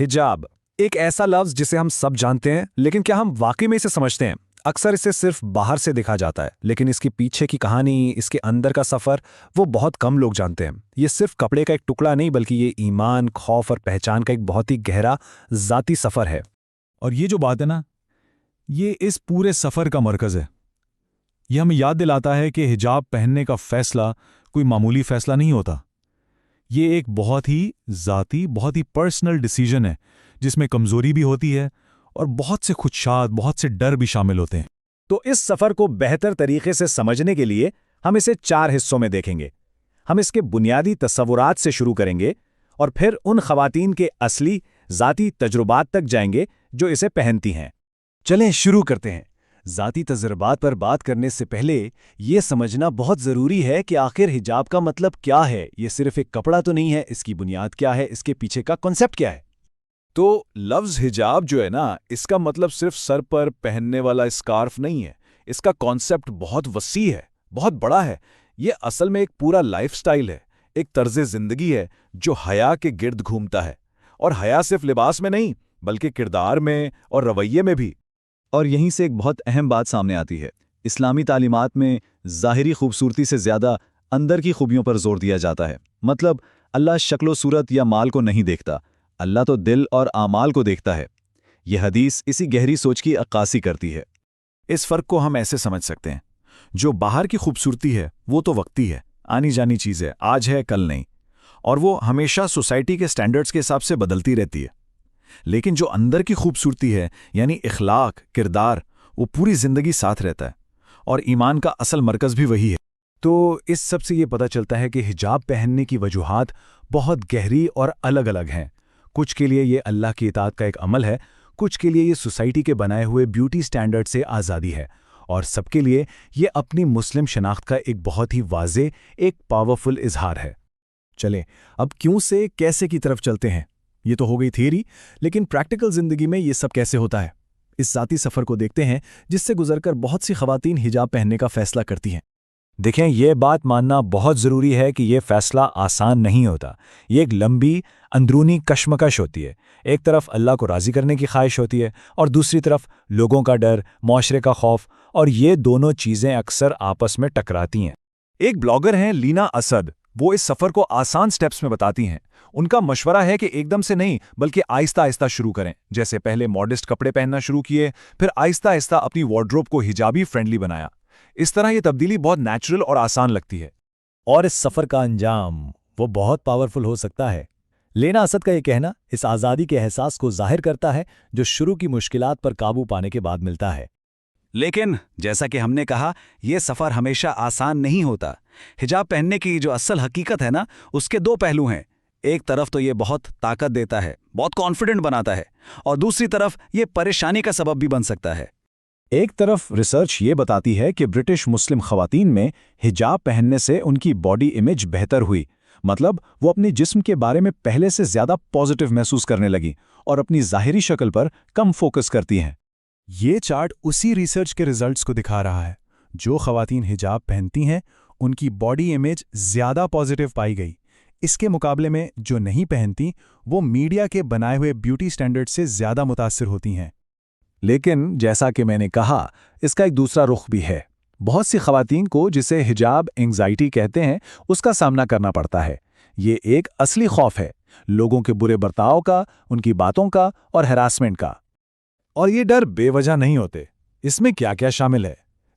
हिजाब एक ऐसा लफ्ज जिसे हम सब जानते हैं, लेकिन क्या हम वाकई में इसे समझते हैं? अक्सर इसे सिर्फ बाहर से देखा जाता है, लेकिन इसके पीछे की कहानी, इसके अंदर का सफ़र, वो बहुत कम लोग जानते हैं। ये सिर्फ कपड़े का एक टुकड़ा नहीं, बल्कि ये ईमान, खौफ और पहचान का एक बहुत ही गहरा ज़ाती सफ़र है। और ये जो बात है ना, ये इस पूरे सफ़र का मरकज़ है। ये हमें याद दिलाता है कि हिजाब पहनने का फ़ैसला कोई मामूली फ़ैसला नहीं होता। ये एक बहुत ही ज़ाती, बहुत ही पर्सनल डिसीजन है, जिसमें कमज़ोरी भी होती है और बहुत से खुदशात, बहुत से डर भी शामिल होते हैं। तो इस सफ़र को बेहतर तरीके से समझने के लिए हम इसे 4 हिस्सों में देखेंगे। हम इसके बुनियादी तस्वुरात से शुरू करेंगे और फिर उन ख़वातीन के असली ज़ाती तजुर्बात तक जाएंगे जो इसे पहनती हैं। चलें शुरू करते हैं। ज़ाती तजुर्बात पर बात करने से पहले ये समझना बहुत ज़रूरी है कि आखिर हिजाब का मतलब क्या है। ये सिर्फ एक कपड़ा तो नहीं है, इसकी बुनियाद क्या है, इसके पीछे का कॉन्सेप्ट क्या है। तो लफ्ज़ हिजाब जो है ना, इसका मतलब सिर्फ सर पर पहनने वाला स्कार्फ नहीं है। इसका कॉन्सेप्ट बहुत वसी है, बहुत बड़ा है। ये असल में एक पूरा लाइफस्टाइल है, एक तर्ज़ ज़िंदगी है जो हया के गिर्द घूमता है। और हया सिर्फ लिबास में नहीं, बल्कि किरदार में और रवैये में भी। और यहीं से एक बहुत अहम बात सामने आती है। इस्लामी तालीमात में ज़ाहिरी खूबसूरती से ज़्यादा अंदर की खूबियों पर जोर दिया जाता है। मतलब अल्लाह शक्लो सूरत या माल को नहीं देखता, अल्लाह तो दिल और आमाल को देखता है। यह हदीस इसी गहरी सोच की अक्कासी करती है। इस फ़र्क को हम ऐसे समझ सकते हैं, जो बाहर की खूबसूरती है वो तो वक्ती है, आनी जानी चीज़ है, आज है कल नहीं, और वो हमेशा सोसाइटी के स्टैंडर्ड्स के हिसाब से बदलती रहती है। लेकिन जो अंदर की खूबसूरती है, यानी इखलाक, किरदार, वो पूरी ज़िंदगी साथ रहता है। और ईमान का असल मरकज़ भी वही है। तो इस सब से ये पता चलता है कि हिजाब पहनने की वजूहात बहुत गहरी और अलग अलग हैं। कुछ के लिए ये अल्लाह की इताअत का एक अमल है, कुछ के लिए ये सोसाइटी के बनाए हुए ब्यूटी स्टैंडर्ड से आज़ादी है, और सबके लिए ये अपनी मुस्लिम शनाख्त का एक बहुत ही वाज़े, एक पावरफुल इजहार है। चलें अब क्यों से कैसे की तरफ चलते हैं। ये तो हो गई थियरी, लेकिन प्रैक्टिकल ज़िंदगी में ये सब कैसे होता है, इस ज़ाती सफ़र को देखते हैं जिससे गुजरकर बहुत सी ख़वातीन हिजाब पहनने का फ़ैसला करती हैं। देखें, यह बात मानना बहुत ज़रूरी है कि यह फ़ैसला आसान नहीं होता। ये एक लंबी अंदरूनी कश्मकश होती है। एक तरफ अल्लाह को राज़ी करने की ख्वाहिश होती है और दूसरी तरफ लोगों का डर, माशरे का खौफ, और ये दोनों चीज़ें अक्सर आपस में टकराती हैं। एक ब्लॉगर हैं लीना असद, वो इस सफ़र को आसान स्टेप्स में बताती हैं। उनका मशवरा है कि एकदम से नहीं, बल्कि आहिस्ता आहिस्ता शुरू करें। जैसे पहले मॉडेस्ट कपड़े पहनना शुरू किए, फिर आहिस्ता आहिस्ता अपनी वार्डरोब को हिजाबी फ्रेंडली बनाया। इस तरह ये तब्दीली बहुत नेचुरल और आसान लगती है। और इस सफ़र का अंजाम वो बहुत पावरफुल हो सकता है। लेना असद का ये कहना इस आज़ादी के एहसास को जाहिर करता है जो शुरू की मुश्किलात पर काबू पाने के बाद मिलता है। लेकिन जैसा कि हमने कहा, यह सफ़र हमेशा आसान नहीं होता। हिजाब पहनने की जो असल हकीकत है ना, उसके 2 पहलू हैं। एक तरफ तो ये बहुत ताकत देता है, बहुत कॉन्फिडेंट बनाता है, और दूसरी तरफ ये परेशानी का सबब भी बन सकता है। एक तरफ रिसर्च ये बताती है कि ब्रिटिश मुस्लिम ख़वातीन में हिजाब पहनने से उनकी बॉडी इमेज बेहतर हुई। मतलब वो अपने जिस्म के बारे में पहले से ज़्यादा पॉजिटिव महसूस करने लगी और अपनी ज़ाहिरी शक्ल पर कम फोकस करती हैं। ये चार्ट उसी रिसर्च के रिजल्ट्स को दिखा रहा है। जो ख़वातीन हिजाब पहनती हैं, उनकी बॉडी इमेज ज़्यादा पॉजिटिव पाई गई। इसके मुकाबले में जो नहीं पहनती, वो मीडिया के बनाए हुए ब्यूटी स्टैंडर्ड से ज़्यादा मुतासिर होती हैं। लेकिन जैसा कि मैंने कहा, इसका एक दूसरा रुख भी है। बहुत सी ख़वातीन को, जिसे हिजाब एंग्जाइटी कहते हैं, उसका सामना करना पड़ता है। ये एक असली खौफ है, लोगों के बुरे बर्ताव का, उनकी बातों का और हैरासमेंट का। और ये डर बेवजह नहीं होते। इसमें क्या क्या शामिल है?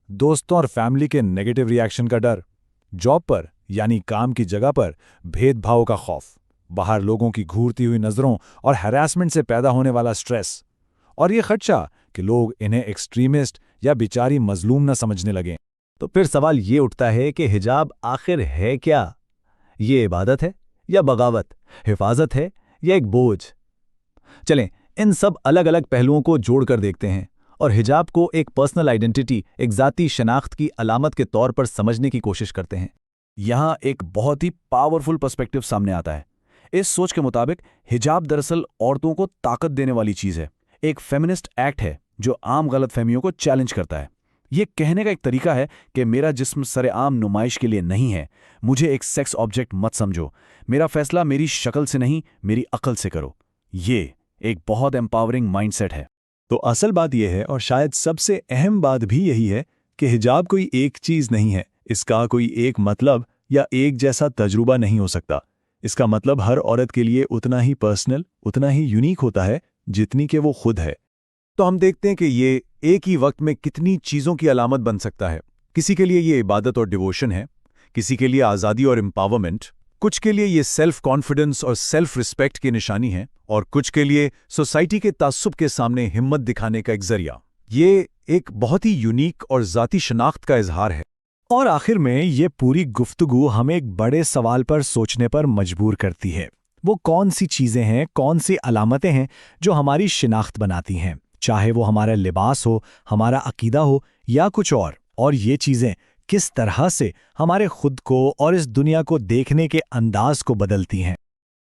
दोस्तों और फैमिली के नेगेटिव रिएक्शन का डर, जॉब पर यानी काम की जगह पर भेदभाव का खौफ, बाहर लोगों की घूरती हुई नज़रों और हैरासमेंट से पैदा होने वाला स्ट्रेस, और ये खदशा कि लोग इन्हें एक्सट्रीमिस्ट या बेचारी मजलूम न समझने लगें। तो फिर सवाल ये उठता है कि हिजाब आखिर है क्या? ये इबादत है या बगावत, हिफाजत है या एक बोझ? चलें इन सब अलग अलग पहलुओं को जोड़कर देखते हैं और हिजाब को एक पर्सनल आइडेंटिटी, एक ज़ाती शनाख्त की अलामत के तौर पर समझने की कोशिश करते हैं। यहाँ एक बहुत ही पावरफुल पर्सपेक्टिव सामने आता है। इस सोच के मुताबिक हिजाब दरअसल औरतों को ताकत देने वाली चीज़ है, एक फेमिनिस्ट एक्ट है जो आम गलतफहमियों को चैलेंज करता है। ये कहने का एक तरीका है कि मेरा जिस्म सरेआम नुमाइश के लिए नहीं है, मुझे एक सेक्स ऑब्जेक्ट मत समझो, मेरा फैसला मेरी शक्ल से नहीं, मेरी अक्ल से करो। ये ایک بہت امپاورنگ مائنڈ سیٹ ہے۔ تو اصل بات یہ ہے، اور شاید سب سے اہم بات بھی یہی ہے، کہ حجاب کوئی ایک چیز نہیں ہے، اس کا کوئی ایک مطلب یا ایک جیسا تجربہ نہیں ہو سکتا۔ اس کا مطلب ہر عورت کے لیے اتنا ہی پرسنل، اتنا ہی یونیک ہوتا ہے جتنی کہ وہ خود ہے۔ تو ہم دیکھتے ہیں کہ یہ ایک ہی وقت میں کتنی چیزوں کی علامت بن سکتا ہے۔ کسی کے لیے یہ عبادت اور ڈیووشن ہے، کسی کے لیے آزادی اور امپاورمنٹ، کچھ کے لیے یہ سیلف کانفیڈنس اور سیلف رسپیکٹ کی نشانی ہے، اور کچھ کے لیے سوسائٹی کے تعصب کے سامنے ہمت دکھانے کا ایک ذریعہ۔ یہ ایک بہت ہی یونیک اور ذاتی شناخت کا اظہار ہے۔ اور آخر میں یہ پوری گفتگو ہمیں ایک بڑے سوال پر سوچنے پر مجبور کرتی ہے۔ وہ کون سی چیزیں ہیں، کون سی علامتیں ہیں جو ہماری شناخت بناتی ہیں، چاہے وہ ہمارا لباس ہو، ہمارا عقیدہ ہو یا کچھ اور یہ چیزیں کس طرح سے ہمارے خود کو اور اس دنیا کو دیکھنے کے انداز کو بدلتی ہیں۔